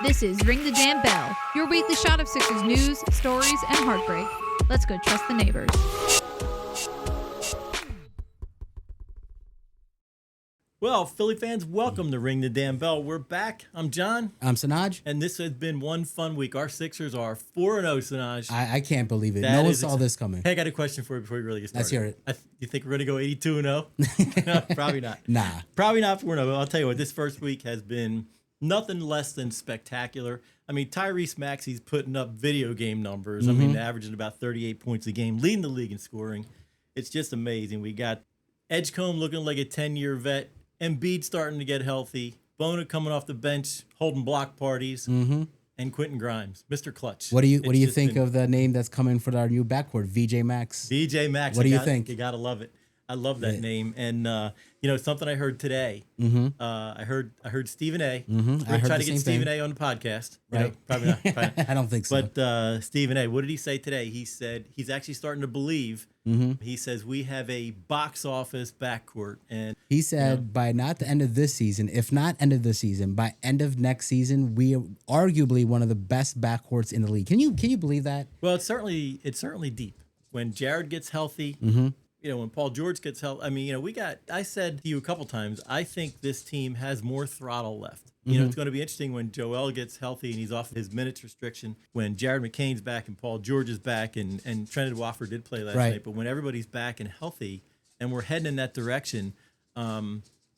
This is Ring the Damn Bell, your weekly shot of Sixers news, stories, and heartbreak. Let's go trust the neighbors. Well, Philly fans, welcome to Ring the Damn Bell. We're back. I'm John. I'm Sanoj. And this has been one fun week. Our Sixers are 4-0, Sanoj. I can't believe it. No one saw this coming. Hey, I got a question for you before we really get started. Let's hear it. You think we're going to go 82-0? No, probably not. Nah. Probably not 4-0. But I'll tell you what, this first week has been nothing less than spectacular. I mean, Tyrese Maxey's putting up video game numbers. I mean, averaging about 38 points a game, leading the league in scoring. It's just amazing. We got Edgecombe looking like a 10-year vet. Embiid starting to get healthy. Bona coming off the bench, holding block parties. And Quentin Grimes, Mr. Clutch. What do you think of the name that's coming for our new backcourt, VJ Max? VJ Max. What do you think? You got to love it. I love that name. And, something I heard today. I heard Stephen A. We're trying to get Stephen A on the podcast. Right. Probably not. I don't think so. But Stephen A., what did he say today? He said he's actually starting to believe. He says we have a box office backcourt. And he said by not the end of this season, if not end of the season, by end of next season, we are arguably one of the best backcourts in the league. Can you believe that? Well, it's certainly deep. When Jared gets healthy, when Paul George gets healthy, I mean, I said to you a couple times, I think this team has more throttle left. It's going to be interesting when Joel gets healthy and he's off his minutes restriction, when Jared McCain's back and Paul George is back and Trendon Watford did play last night. But when everybody's back and healthy and we're heading in that direction, how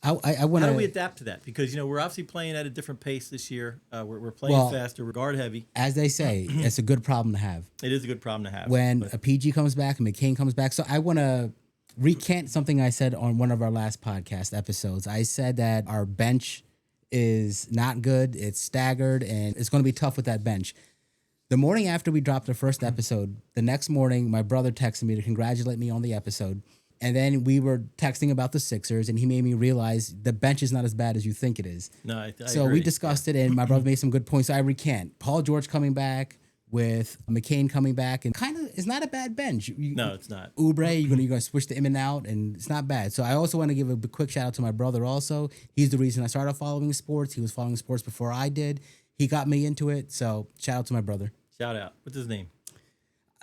do we adapt to that? Because, we're obviously playing at a different pace this year. We're playing faster. We're guard heavy. As they say, it's a good problem to have. It is a good problem to have. When a PG comes back and McCain comes back. So I want to recant something I said on one of our last podcast episodes. I said that our bench is not good. It's staggered, and it's going to be tough with that bench. The morning after we dropped the first episode, the next morning, my brother texted me to congratulate me on the episode. And then we were texting about the Sixers, and he made me realize the bench is not as bad as you think it is. No, I so agree. We discussed it, and my brother made some good points. So I recant. Paul George coming back with McCain coming back, and kind of it's not a bad bench. No, it's not. Oubre, you're gonna switch to in and out, and it's not bad. So I also want to give a quick shout out to my brother. Also, he's the reason I started following sports. He was following sports before I did. He got me into it. So shout out to my brother. Shout out. What's his name?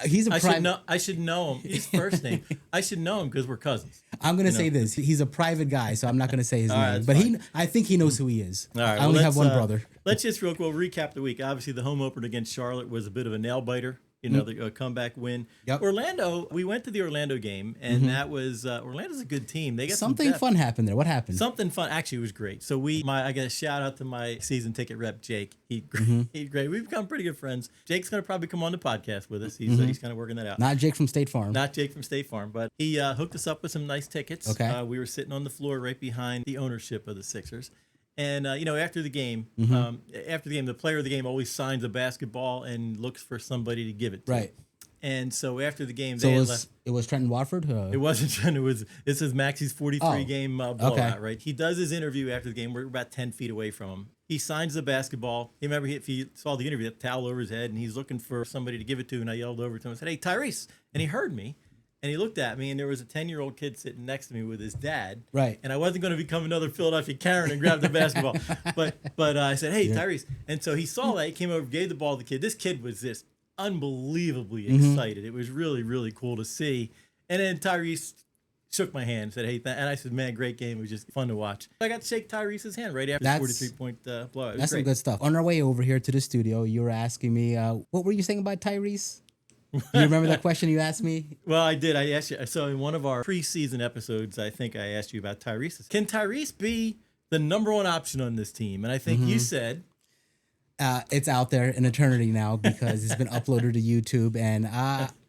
He's a private. I should know him. His first name. I should know him because we're cousins. I'm gonna say this. He's a private guy, so I'm not gonna say his name. But fine. I think he knows who he is. All right. I only have one brother. Let's just real quick recap the week. Obviously, the home opener against Charlotte was a bit of a nail biter. The comeback win. Yep. Orlando. We went to the Orlando game, and that was Orlando's a good team. They got something fun happened there. What happened? Something fun. Actually, it was great. So I got a shout out to my season ticket rep, Jake. He's great. We've become pretty good friends. Jake's gonna probably come on the podcast with us. He's kind of working that out. Not Jake from State Farm. Not Jake from State Farm, but he hooked us up with some nice tickets. Okay. We were sitting on the floor right behind the ownership of the Sixers. And, after the game, the player of the game always signs a basketball and looks for somebody to give it to. Right. And so after the game, it was Trendon Watford? It wasn't Trendon. This is Maxey's 43-game blowout, right? He does his interview after the game. We're about 10 feet away from him. He signs the basketball. Remember, if he saw the interview, he had the towel over his head, and he's looking for somebody to give it to. And I yelled over to him and said, "Hey, Tyrese." And he heard me. And he looked at me, and there was a 10-year-old kid sitting next to me with his dad. Right. And I wasn't going to become another Philadelphia Karen and grab the basketball. But I said, "Hey, Tyrese." And so he saw that. He came over, gave the ball to the kid. This kid was just unbelievably excited. It was really, really cool to see. And then Tyrese shook my hand and said, "Hey," and I said, "Man, great game. It was just fun to watch." I got to shake Tyrese's hand right after the 43-point blowout. That's some good stuff. On our way over here to the studio, you were asking me, what were you saying about Tyrese? You remember that question you asked me? Well, I did. I asked you. So in one of our preseason episodes, I think I asked you about Tyrese. Can Tyrese be the number one option on this team? And I think you said... it's out there in eternity now because it's been uploaded to YouTube. And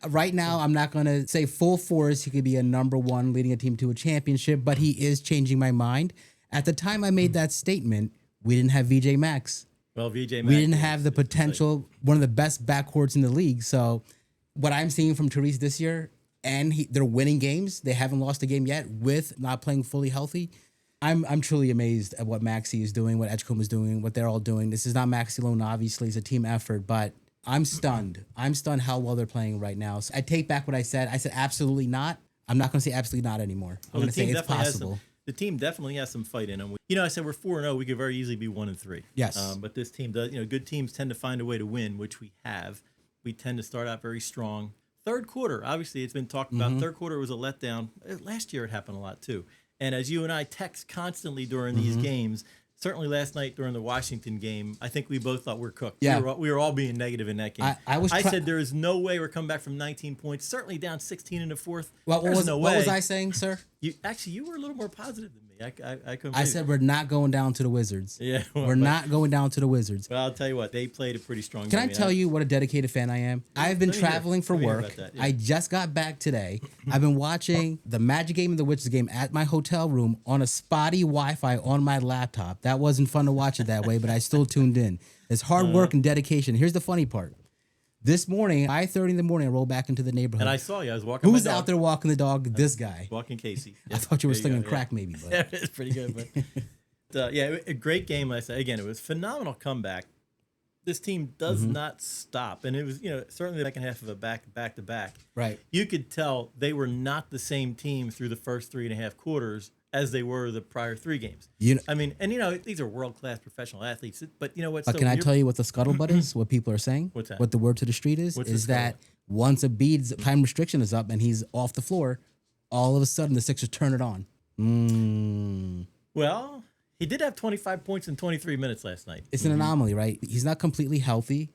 right now, I'm not going to say full force he could be a number one leading a team to a championship, but he is changing my mind. At the time I made that statement, we didn't have VJ Max. Well, VJ Max. We didn't have the potential, one of the best backcourts in the league. So... what I'm seeing from Tyrese this year, and they're winning games. They haven't lost a game yet with not playing fully healthy. I'm truly amazed at what Maxey is doing, what Edgecombe is doing, what they're all doing. This is not Maxey alone, obviously. It's a team effort, but I'm stunned. I'm stunned how well they're playing right now. So I take back what I said. I said absolutely not. I'm not going to say absolutely not anymore. I'm going to say it's possible. The team definitely has some fight in them. I said we're 4-0. We could very easily be 1-3. Yes. But this team does. Good teams tend to find a way to win, which we have. We tend to start out very strong. Third quarter, obviously, it's been talked about. Third quarter was a letdown. Last year, it happened a lot too. And as you and I text constantly during these games, certainly last night during the Washington game, I think we both thought we're cooked. Yeah. We were all being negative in that game. I said there is no way we're coming back from 19 points, certainly down 16 in the fourth. What was I saying, sir? You were a little more positive than me. I said we're not going down to the Wizards. Yeah. We're not going down to the Wizards. Well, I'll tell you what, they played a pretty strong game. Can I tell you what a dedicated fan I am? I've been traveling for work. I just got back today. I've been watching the Magic game and the Wizards game at my hotel room on a spotty Wi-Fi on my laptop. That wasn't fun to watch it that way, but I still tuned in. It's hard work and dedication. Here's the funny part. This morning, 5:30 in the morning, I rolled back into the neighborhood. And I saw you. I was walking Who's out there walking the dog? This guy. Walking Casey. I thought you were slinging crack maybe. But. Yeah, it's pretty good. But a great game last night. Again, it was a phenomenal comeback. This team does not stop. And it was, certainly the second half of a back-to-back. Right. You could tell they were not the same team through the first 3.5 quarters as they were the prior 3 games. These are world-class professional athletes. But you know what? But can I tell you what the scuttlebutt is? What people are saying? What's that? What the word to the street is? Is that once Embiid's time restriction is up and he's off the floor, all of a sudden the Sixers turn it on. Well, he did have 25 points in 23 minutes last night. It's an anomaly, right? He's not completely healthy.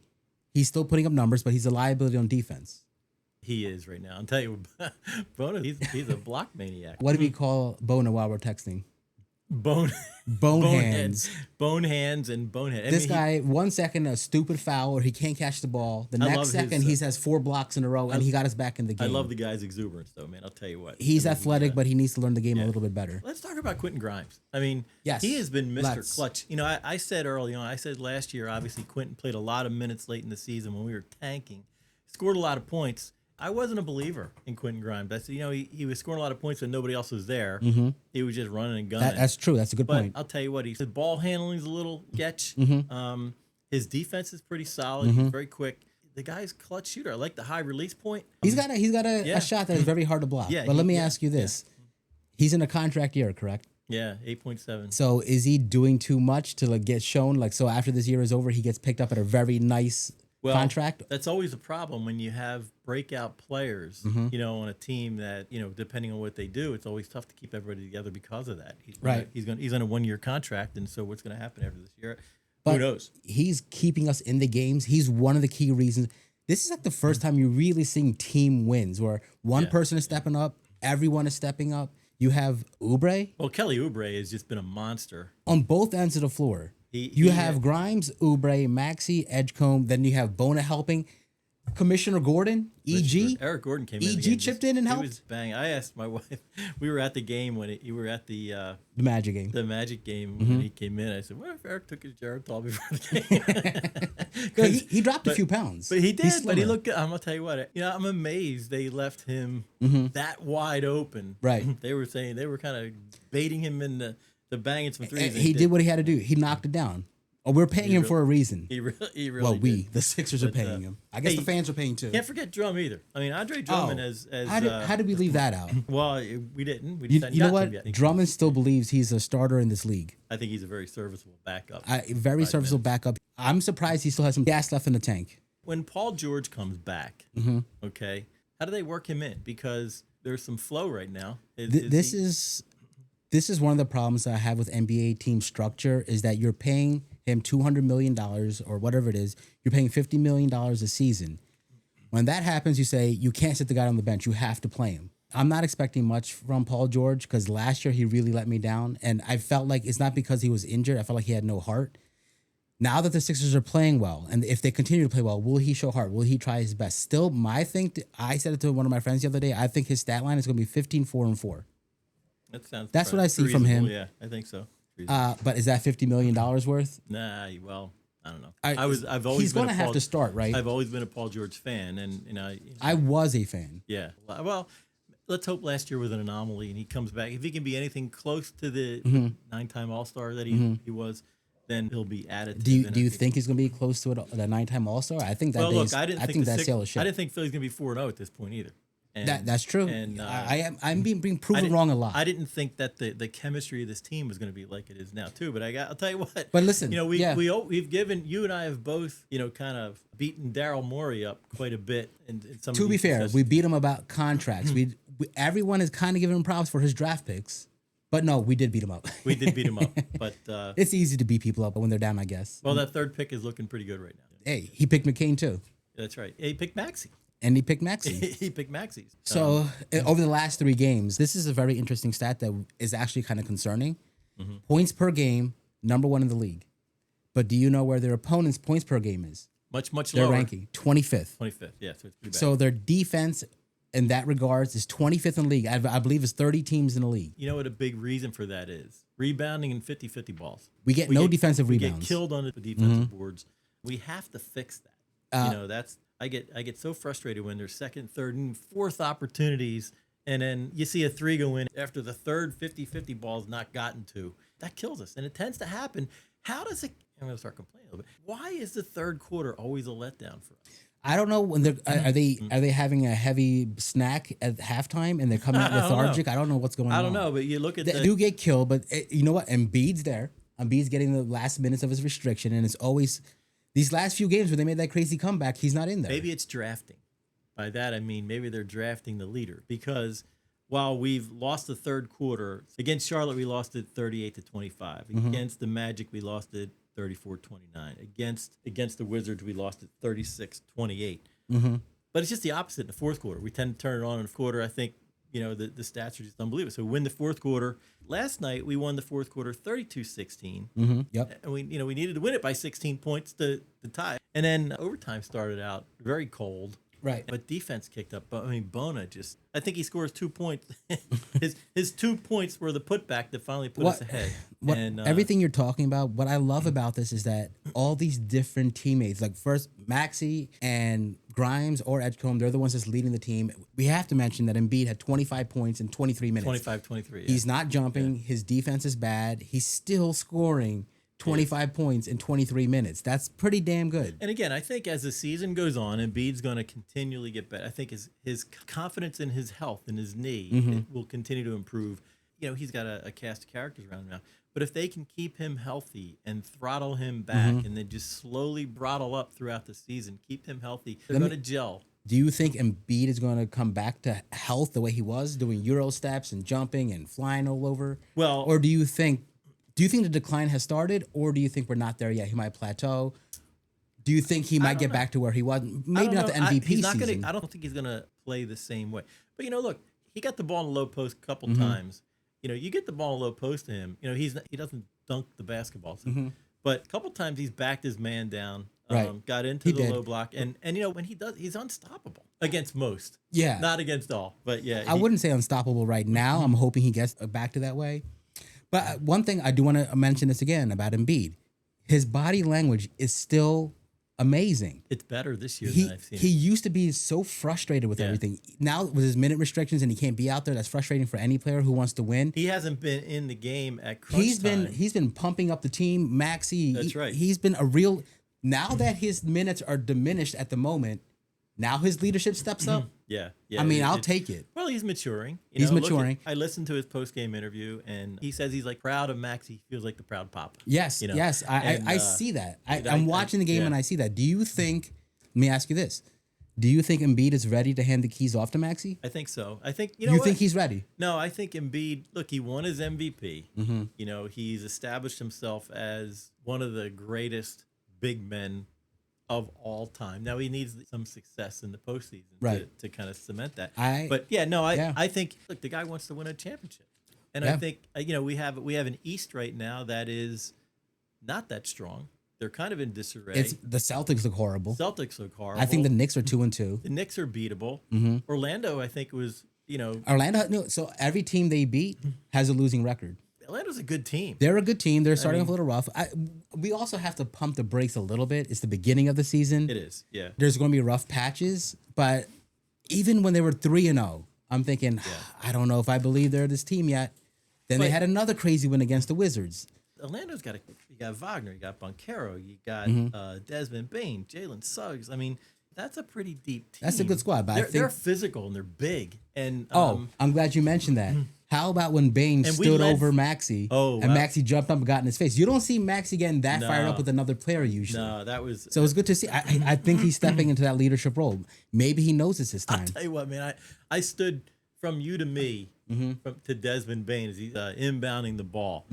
He's still putting up numbers, but he's a liability on defense. He is right now. I'll tell you, Bona, he's a block maniac. What do we call Bona while we're texting? Bone hands. Bone hands and bonehead. This guy, 1 second, a stupid foul, or he can't catch the ball. The next second, he has 4 blocks in a row, and he got us back in the game. I love the guy's exuberance, though, man. I'll tell you what. He's athletic, but he needs to learn the game a little bit better. Let's talk about Quentin Grimes. Yes, he has been Mr. Clutch. I said early on, I said last year, obviously, Quentin played a lot of minutes late in the season when we were tanking. Scored a lot of points. I wasn't a believer in Quentin Grimes. I said, he was scoring a lot of points when nobody else was there. He was just running and gunning. That's true. That's a good point. I'll tell you what, his ball handling is a little sketch. His defense is pretty solid. He's very quick. The guy's a clutch shooter. I like the high release point. He's got a shot that is very hard to block. But let me ask you this. He's in a contract year, correct? Yeah, 8.7. So is he doing too much to get shown? So after this year is over, he gets picked up at a very nice contract? That's always a problem when you have breakout players, on a team that, depending on what they do, it's always tough to keep everybody together because of that. He's on a 1-year contract, and so what's going to happen after this year? Who knows? He's keeping us in the games. He's one of the key reasons. This is the first time you're really seeing team wins where one person is stepping up, everyone is stepping up. You have Oubre. Well, Kelly Oubre has just been a monster. On both ends of the floor. You have Grimes, Oubre, Maxey, Edgecombe. Then you have Bona helping. Commissioner Gordon, EG. Eric Gordon came in. EG chipped in and helped. He was bang. I asked my wife. We were at the game when you were at the Magic game. The Magic game when he came in. I said, "What if Eric took his Geritol before the game?" he dropped a few pounds. But he did. But he looked good. I'm gonna tell you what. I'm amazed they left him that wide open. Right. They were saying they were kind of baiting him in the banging some threes. He did what he had to do. He knocked it down. Oh, we're paying him for a reason. He really well, did. The Sixers are paying him. I guess the fans are paying too. Can't forget Drum either. Andre Drummond as how did we leave that out? Well, we didn't. We you know what? Drummond still believes he's a starter in this league. I think he's a very serviceable backup. Serviceable backup. I'm surprised he still has some gas left in the tank. When Paul George comes back, okay, how do they work him in? Because there's some flow right now. This is one of the problems I have with NBA team structure is that you're paying him $200 million or whatever it is. You're paying $50 million a season. When that happens, you say, you can't sit the guy on the bench. You have to play him. I'm not expecting much from Paul George because last year he really let me down. And I felt like it's not because he was injured. I felt like he had no heart. Now that the Sixers are playing well, and if they continue to play well, will he show heart? Will he try his best? Still, I said it to one of my friends the other day, I think his stat line is going to be 15, 4, and 4. That's what I see from him. Yeah, I think so. But is that $50 million worth? Nah, well, I don't know. I've always. He's going to have to start, right? I've always been a Paul George fan, and I was a fan. Yeah. Well, let's hope last year was an anomaly, and he comes back. If he can be anything close to the 9-time All-Star that he was, then he'll be additive. Do you think he's going to be close to the 9-time All-Star? I think that. Well, look, I didn't think that's yellow shit. I didn't think Philly's going to be 4-0 at this point either. And That's true. And I'm being proven wrong a lot. I didn't think that the chemistry of this team was going to be like it is now too. But I'll tell you what. But listen, we've given, you and I have both, kind of beaten Daryl Morey up quite a bit in some. To of be these fair, discussions. we beat him about contracts. Everyone is kind of giving him props for his draft picks, but no, we did beat him up. We did beat him up, but it's easy to beat people up when they're down, I guess. Well, that third pick is looking pretty good right now. Hey, he picked McCain too. That's right. He picked Maxey. And he picked Maxey. He picked Maxey. So over the last 3 games, this is a very interesting stat that is actually kind of concerning. Points per game, number 1 in the league. But do you know where their opponent's points per game is? Much Their lower. ranking, 25th. 25th, yeah, so it's pretty bad. So their defense in that regards is 25th in the league. I believe it's 30 teams in the league. You know what a big reason for that is? Rebounding and 50-50 balls. We get no defensive we rebounds. get killed on the defensive boards. We have to fix that. That's I get so frustrated when there's second, third, and fourth opportunities, and then you see a 3 go in after the third 50-50 ball is not gotten to. That kills us, and it tends to happen. How does it? I'm going to start complaining a little bit. Why is the third quarter always a letdown for us? I don't know when they're are they having a heavy snack at halftime and they're coming out lethargic. I don't know what's going on. I don't know, but you look at they do get killed, but you know what? Embiid's there. Embiid's getting the last minutes of his restriction, and it's always these last few games where they made that crazy comeback. He's not in there. Maybe it's drafting. By that I mean maybe they're drafting the leader, because while we've lost the third quarter against Charlotte, we lost it 38-25. Against the Magic, we lost it 34-29. Against the Wizards, we lost it 36-28. But it's just the opposite in the fourth quarter. We tend to turn it on in the quarter. I think, the stats are just unbelievable. So we win the fourth quarter. Last night, we won the fourth quarter 32-16. Yep. And we needed to win it by 16 points to tie. And then overtime started out very cold. Right. But defense kicked up. But Bona I think he scores 2 points. his 2 points were the putback that finally put us ahead. Everything you're talking about, what I love about this is that all these different teammates, like first Maxey and Grimes or Edgecombe, they're the ones that's leading the team. We have to mention that Embiid had 25 points in 23 minutes. 25-23. Yeah. He's not jumping. Yeah. His defense is bad. He's still scoring 25 points in 23 minutes. That's pretty damn good. And again, I think as the season goes on, Embiid's going to continually get better. I think his confidence in his health and his knee will continue to improve. He's got a cast of characters around him now. But if they can keep him healthy and throttle him back and then just slowly throttle up throughout the season, keep him healthy, they're going to gel. Do you think Embiid is going to come back to health the way he was, doing Euro steps and jumping and flying all over? Well, or do you think the decline has started, or do you think we're not there yet? He might plateau. Do you think he might get back to where he was? Maybe not the MVP season. I don't think he's going to play the same way. But look, he got the ball in the low post a couple times. You get the ball in the low post to him. He doesn't dunk the basketball. But a couple times he's backed his man down, got into the low block, and when he does, he's unstoppable against most. Yeah, not against all, but yeah. I wouldn't say unstoppable right now. I'm hoping he gets back to that way. But one thing I do want to mention this again about Embiid, his body language is still amazing. It's better this year than I've seen. He used to be so frustrated with everything. Now with his minute restrictions and he can't be out there, that's frustrating for any player who wants to win. He hasn't been in the game at crunch time. He's been pumping up the team. Maxey, that's right. He's been a real. Now that his minutes are diminished at the moment, now his leadership steps up. Yeah. I mean, I'll take it. Well, he's maturing. He's maturing. I listened to his post-game interview, and he says he's proud of Maxey. He feels like the proud papa. Yes, yes. I see that. I'm watching the game and I see that. Do you think? Let me ask you this: do you think Embiid is ready to hand the keys off to Maxey? I think so. I think you think he's ready? No, I think Embiid. Look, he won his MVP. He's established himself as one of the greatest big men of all time. Now he needs some success in the postseason to kind of cement that. I think look, the guy wants to win a championship, and I think we have an East right now that is not that strong. They're kind of in disarray. The Celtics look horrible. I think the Knicks are 2-2. The Knicks are beatable. Orlando, I think was Orlando. No, so every team they beat has a losing record. Atlanta's a good team. They're a good team. They're starting off a little rough. We also have to pump the brakes a little bit. It's the beginning of the season. It is, yeah. There's going to be rough patches, but even when they were 3-0, I'm thinking, I don't know if I believe they're this team yet. Then they had another crazy win against the Wizards. Orlando's you got Wagner, you got Boncaro, you got Desmond Bain, Jalen Suggs. I mean, that's a pretty deep team. That's a good squad, but I think they're physical and they're big. And I'm glad you mentioned that. How about when Bane stood over Maxey and Maxey jumped up and got in his face? You don't see Maxey getting that fired up with another player usually. No, that was so. It's good to see. I think he's stepping into that leadership role. Maybe he knows it's his time. I'll tell you what, man. I stood from you to me to Desmond Bane as he's inbounding the ball.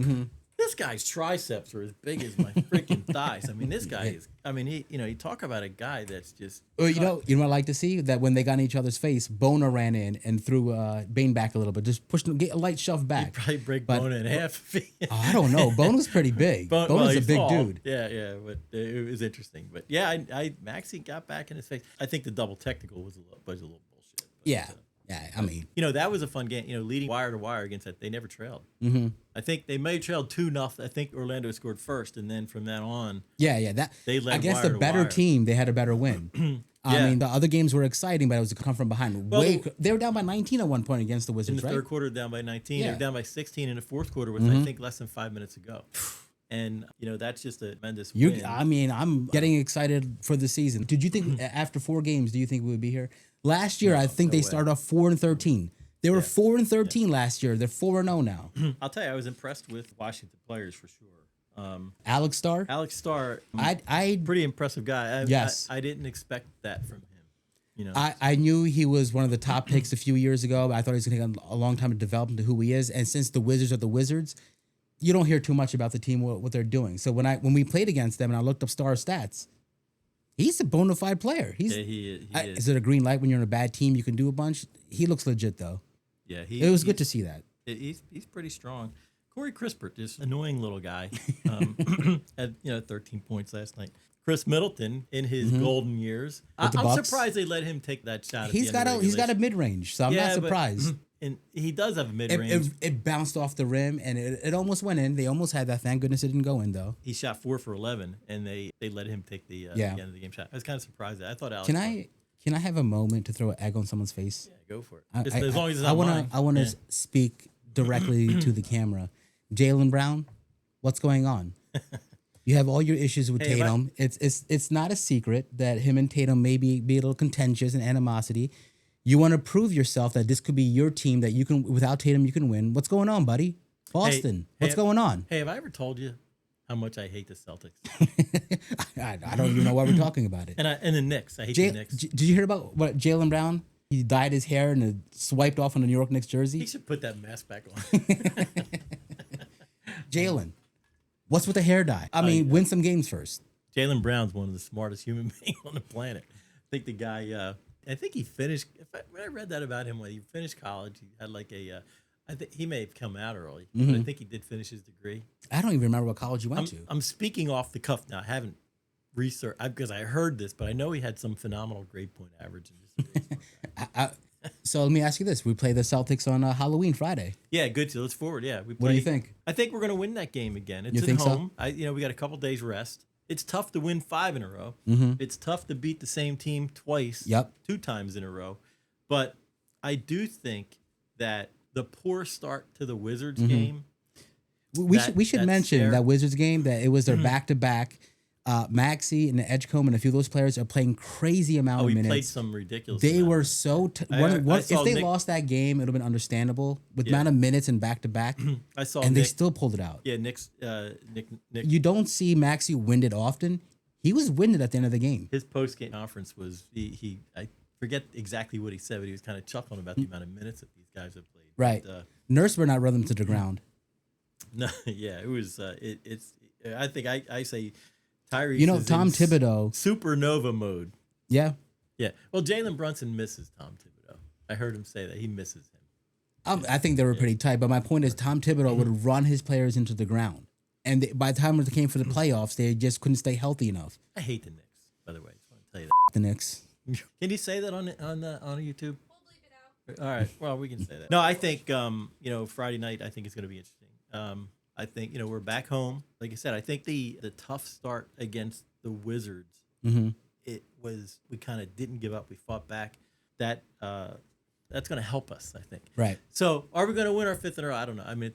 This guy's triceps are as big as my freaking thighs. I mean, this guy is. I mean, you talk about a guy that's just. Well, you know what I like to see that when they got in each other's face, Bona ran in and threw Bane back a little bit, just pushed him, get a light shove back. He'd probably break Bona in half. I don't know. Bona's pretty big. Bona's a big dude. Yeah, but it was interesting. But yeah, Maxey got back in his face. I think the double technical was a little bullshit. But, yeah. Yeah, I mean, that was a fun game. Leading wire to wire against that, they never trailed. I think they may have trailed 2-0. I think Orlando scored first, and then from that on, that they led against wire the to better wire. team. They had a better win. I mean, the other games were exciting, but it was a come from behind. Well, they were down by 19 at one point against the Wizards, in the right? third quarter, down by 19. Yeah. They were down by 16 in the fourth quarter with I think less than 5 minutes to go. And that's just a tremendous win. I mean, I'm getting excited for the season. Did you think after 4 games, do you think we would be here? Last year, I think they started off 4-13. They were 4-13 last year. They're 4-0 now. I'll tell you, I was impressed with Washington players for sure. Alex Starr. I pretty impressive guy. Yes. I didn't expect that from him. I knew he was one of the top picks a few years ago, but I thought he was going to take a long time to develop into who he is. And since the Wizards are the Wizards, you don't hear too much about the team, what they're doing. So when we played against them and I looked up Starr's stats, he's a bona fide player. He is. Is it a green light when you're in a bad team? You can do a bunch. He looks legit though. Yeah, it was good to see that. He's pretty strong. Corey Crispert, this annoying little guy, had 13 points last night. Chris Middleton in his golden years. I'm surprised they let him take that shot. He's got a mid range, so I'm not surprised. And he does have a mid range. It bounced off the rim and it almost went in. They almost had that. Thank goodness it didn't go in though. He shot 4 for 11, and they let him take the end of the game shot. I was kind of surprised. I thought Alex. Can I have a moment to throw an egg on someone's face? Yeah, go for it. As long as it's not mine. I want to speak directly to the camera. Jaylen Brown, what's going on? You have all your issues with Tatum. It's not a secret that him and Tatum may be a little contentious and animosity. You want to prove yourself that this could be your team, that you can, without Tatum, you can win. What's going on, buddy? Boston, what's going on? Hey, have I ever told you how much I hate the Celtics? I don't even know why we're talking about it. And the Knicks. I hate the Knicks. Did you hear about what Jaylen Brown? He dyed his hair and it swiped off on the New York Knicks jersey. He should put that mask back on. Jaylen, what's with the hair dye? I mean, win some games first. Jaylen Brown's one of the smartest human beings on the planet. I think the guy, I think he finished, when I read that about him, when he finished college, he had like I think he may have come out early, but I think he did finish his degree. I don't even remember what college you went to. I'm speaking off the cuff now. I haven't researched, because I heard this, but I know he had some phenomenal grade point average in this. So let me ask you this. We play the Celtics on Halloween Friday. Yeah, good. So let's forward. Yeah. What do you think? I think we're going to win that game again. It's at home. So? We got a couple days rest. It's tough to win 5 in a row. It's tough to beat the same team twice, 2 times in a row. But I do think that the poor start to the Wizards game. We should mention that Wizards game, that it was their back-to-back. Maxey and Edgecombe and a few of those players are playing crazy amount of minutes. He played some ridiculous. They were so. If they lost that game, it would have been understandable with the amount of minutes and back to back. They still pulled it out. Yeah, Nick. You don't see Maxey winded often. He was winded at the end of the game. His post game conference was I forget exactly what he said, but he was kind of chuckling about the amount of minutes that these guys have played. Right. But, Nurse would not run them to the ground. No. Yeah. It was. It's. I think I say. Tyrese Tom Thibodeau. Supernova mode. Yeah. Yeah. Well, Jalen Brunson misses Tom Thibodeau. I heard him say that. He misses him. I think they were pretty tight, but my point is Tom Thibodeau would run his players into the ground. And by the time it came for the playoffs, they just couldn't stay healthy enough. I hate the Knicks, by the way. I just want to tell you that. The Knicks. Can you say that on YouTube? We'll bleep it out. All right. Well, we can say that. No, I think, Friday night, I think it's going to be interesting. I think, we're back home. Like I said, I think the tough start against the Wizards, we kind of didn't give up. We fought back. That's going to help us, I think. Right. So are we going to win our 5th in a row? I don't know. I mean,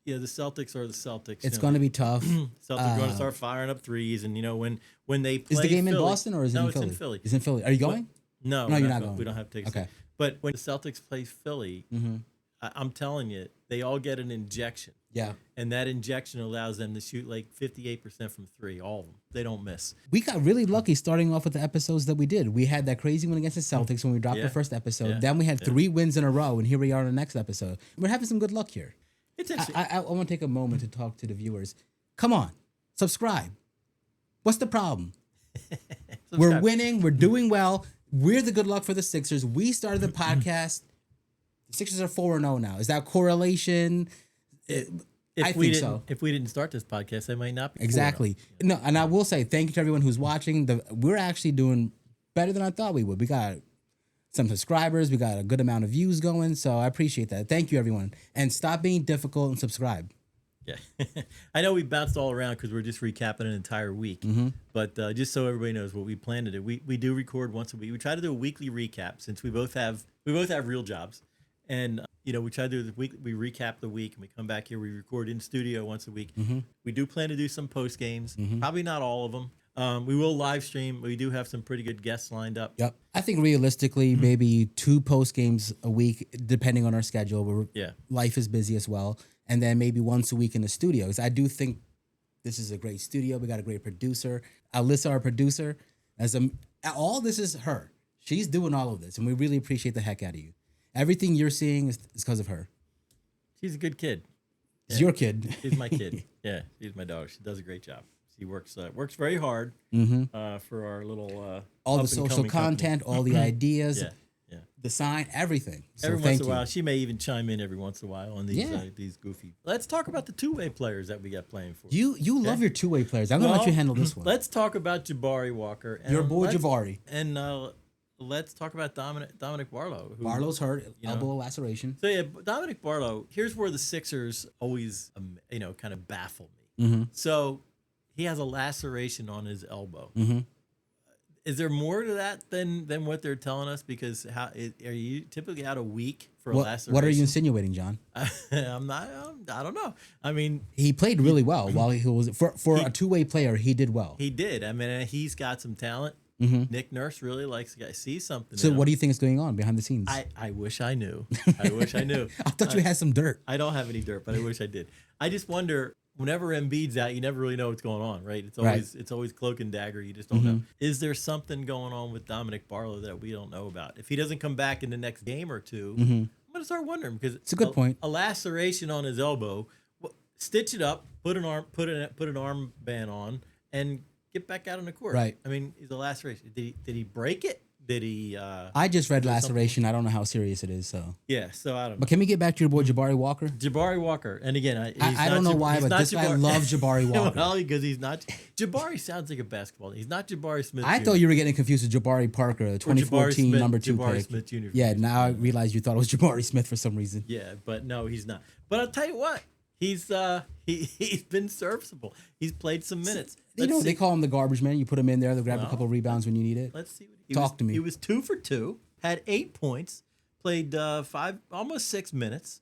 Yeah, the Celtics are the Celtics. It's going to be tough. Celtics are going to start firing up threes, and when they play Is the game Philly, in Boston or is it no, in it's Philly? in Philly. It's in Philly. Are you going? No, No, we're you're not going. We don't have tickets. Okay. But when the Celtics play Philly, I'm telling you, they all get an injection. Yeah. And that injection allows them to shoot like 58% from three, all of them. They don't miss. We got really lucky starting off with the episodes that we did. We had that crazy one against the Celtics when we dropped the first episode. Yeah. Then we had 3 wins in a row, and here we are on the next episode. We're having some good luck here. It's interesting. I want to take a moment to talk to the viewers. Come on, subscribe. What's the problem? We're winning. We're doing well. We're the good luck for the Sixers. We started the podcast. The Sixers are 4-0 now. Is that correlation? I think so. If we didn't start this podcast, they might not be. Exactly. No, and I will say thank you to everyone who's watching. We're actually doing better than I thought we would. We got some subscribers. We got a good amount of views going. So I appreciate that. Thank you, everyone. And stop being difficult and subscribe. Yeah. I know we bounced all around because we're just recapping an entire week. But just so everybody knows what we plan to do, we do record once a week. We try to do a weekly recap since we both have real jobs. And, we try to do the week. We recap the week and we come back here. We record in studio once a week. We do plan to do some post games, probably not all of them. We will live stream. We do have some pretty good guests lined up. Yep. I think realistically, maybe 2 post games a week, depending on our schedule. Life is busy as well. And then maybe once a week in the studio. Because I do think this is a great studio. We got a great producer. Alyssa, our producer, all this is her. She's doing all of this. And we really appreciate the heck out of you. Everything you're seeing is because of her. She's a good kid. It's your kid. She's my kid. Yeah, she's my daughter. She does a great job. She works very hard for our little all the social content, all the ideas, the sign, everything. So every once in a while, she may even chime in every once in a while on these goofy. Let's talk about the two-way players that we got playing for. You love your two-way players. I'm gonna let you handle this one. Let's talk about Jabari Walker. Your boy Jabari. And let's talk about Dominic Barlow. Barlow's hurt, elbow laceration. So yeah, Dominic Barlow. Here's where the Sixers always, kind of baffle me. So he has a laceration on his elbow. Is there more to that than what they're telling us? Because are you typically out a week for a laceration? What are you insinuating, John? I'm not. I don't know. I mean, he played really well while he was for a two-way player. He did well. He did. I mean, he's got some talent. Nick Nurse really likes the guy. Sees something. So what do you think is going on behind the scenes? I wish I knew. I wish I knew. I thought you had some dirt. I don't have any dirt, but I wish I did. I just wonder. Whenever Embiid's out, you never really know what's going on, right? It's always cloak and dagger. You just don't know. Is there something going on with Dominic Barlow that we don't know about? If he doesn't come back in the next game or two, I'm gonna start wondering because it's a good point. A laceration on his elbow, stitch it up, put an armband on, and get back out on the court. Right. I mean, it's a laceration. Did he break it? Did he? I just read laceration. I don't know how serious it is. So yeah. So I don't know. But can we get back to your boy Jabari Walker? Jabari Walker, and again, I don't know why, but this guy loves Jabari Walker. Well, because he's not. Jabari sounds like a basketball. He's not Jabari Smith. I thought you were getting confused with Jabari Parker, the 2014 number 2 Jabari pick. Smith Jr. Yeah, now I realize you thought it was Jabari Smith for some reason. Yeah, but no, he's not. But I'll tell you what. He's been serviceable. He's played some minutes. They call him the garbage man. You put him in there, they'll grab a couple rebounds when you need it. Let's see. Talk to me. He was 2 for 2, had 8 points, played almost 6 minutes.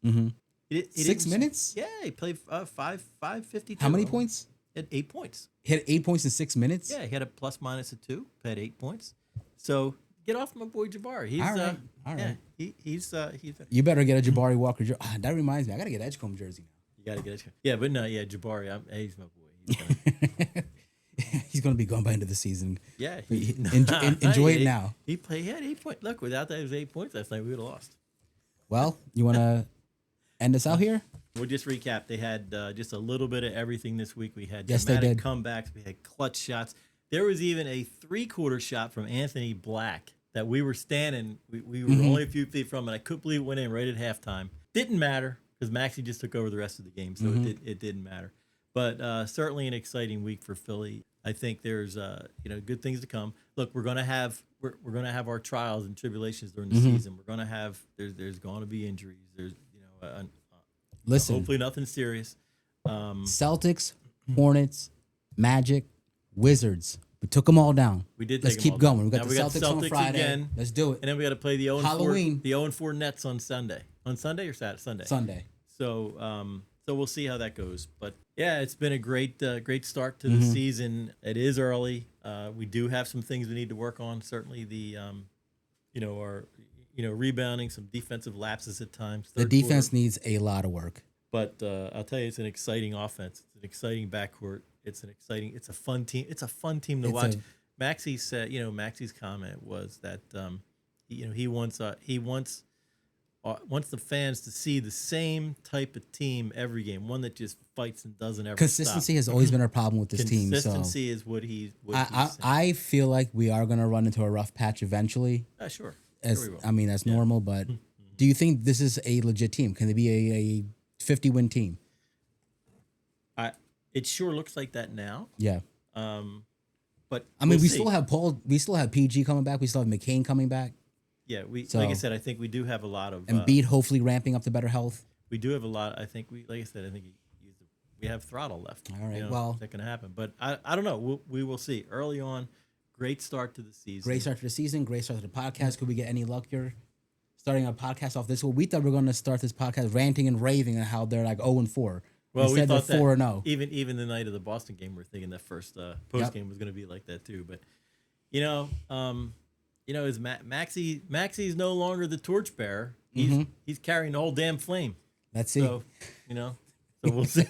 6 minutes? Yeah, he played 5:52. How many points? He had 8 points. He had 8 points in 6 minutes? Yeah, he had a plus minus of 2. Had 8 points. So get off my boy Jabari. He's all right. Yeah, he's You better get a Jabari Walker jersey. That reminds me, I gotta get Edgecombe jersey now. You gotta get Edgecombe. Yeah, but no, yeah, Jabari. He's my boy. He's gonna be gone by the end of the season. Yeah, enjoy it now. He had 8 points. Look, without those 8 points last night, we would have lost. Well, you wanna end us out here? We'll just recap. They had just a little bit of everything this week. We had dramatic comebacks. We had clutch shots. There was even a 3-quarter shot from Anthony Black that we were standing. We were only a few feet from it. I couldn't believe it went in right at halftime. Didn't matter because Maxey just took over the rest of the game, so it didn't matter. But certainly an exciting week for Philly. I think there's good things to come. Look, we're gonna have our trials and tribulations during the season. We're gonna have there's going to be injuries. There's listen, hopefully nothing serious. Celtics, Hornets, Magic, Wizards. We took them all down. We did. Let's keep going. We got the Celtics on Friday. Again, let's do it. And then we got to play the Halloween. The 0-4 Nets on Sunday. On Sunday or Saturday? Sunday. Sunday. So So we'll see how that goes. But yeah, it's been a great start to the season. It is early. We do have some things we need to work on. Certainly the, our rebounding, some defensive lapses at times. The defense needs a lot of work. But I'll tell you, it's an exciting offense. It's an exciting backcourt. It's a fun team. It's a fun team to watch. Maxey said, Maxey's comment was that, he wants the fans to see the same type of team every game, one that just fights and doesn't ever Consistency stop. has always been a problem with this team. Consistency is what he's I feel like we are going to run into a rough patch eventually. Sure. As, Sure we will. I mean, that's normal, but do you think this is a legit team? Can they be a 50-win team? It sure looks like that now. Yeah. But I mean, we'll we see. still have Paul. We still have PG coming back. We still have McCain coming back. Yeah, So- like I said, I think we do have a lot of Embiid hopefully ramping up to better health. we do have a lot. I think we have throttle left. All right, well- that's going to happen. But I don't know. We will see. Early on, great start to the season. Great start to the season. Great start to the podcast. Could we get any luckier? Starting a podcast off this. Well, we thought we were going to start this podcast ranting and raving on how they're like 0-4. Well, Instead we thought they're 4-0. even the night of the Boston game, we're thinking that first post game was going to be like that too. But is Maxey's no longer the torchbearer. He's carrying the whole damn flame. Let's see. So so we'll see.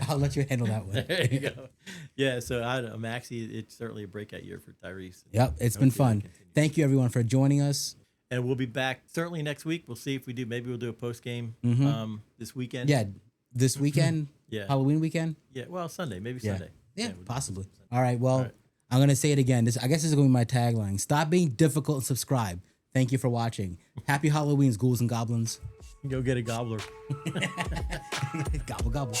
I'll let you handle that one. There you go. Yeah. So Maxey, it's certainly a breakout year for Tyrese. Yep, it's been fun. Thank you everyone for joining us. And we'll be back certainly next week. We'll see if we do. Maybe we'll do a post game this weekend. Yeah, this weekend. Yeah. Halloween weekend. Yeah. Well, Sunday. Maybe Yeah. Sunday. Yeah, we'll do possibly. Sunday. All right. Well, I'm gonna say it again. I guess this is gonna be my tagline. Stop being difficult and subscribe. Thank you for watching. Happy Halloweens, ghouls and goblins. Go get a gobbler. Gobble gobble.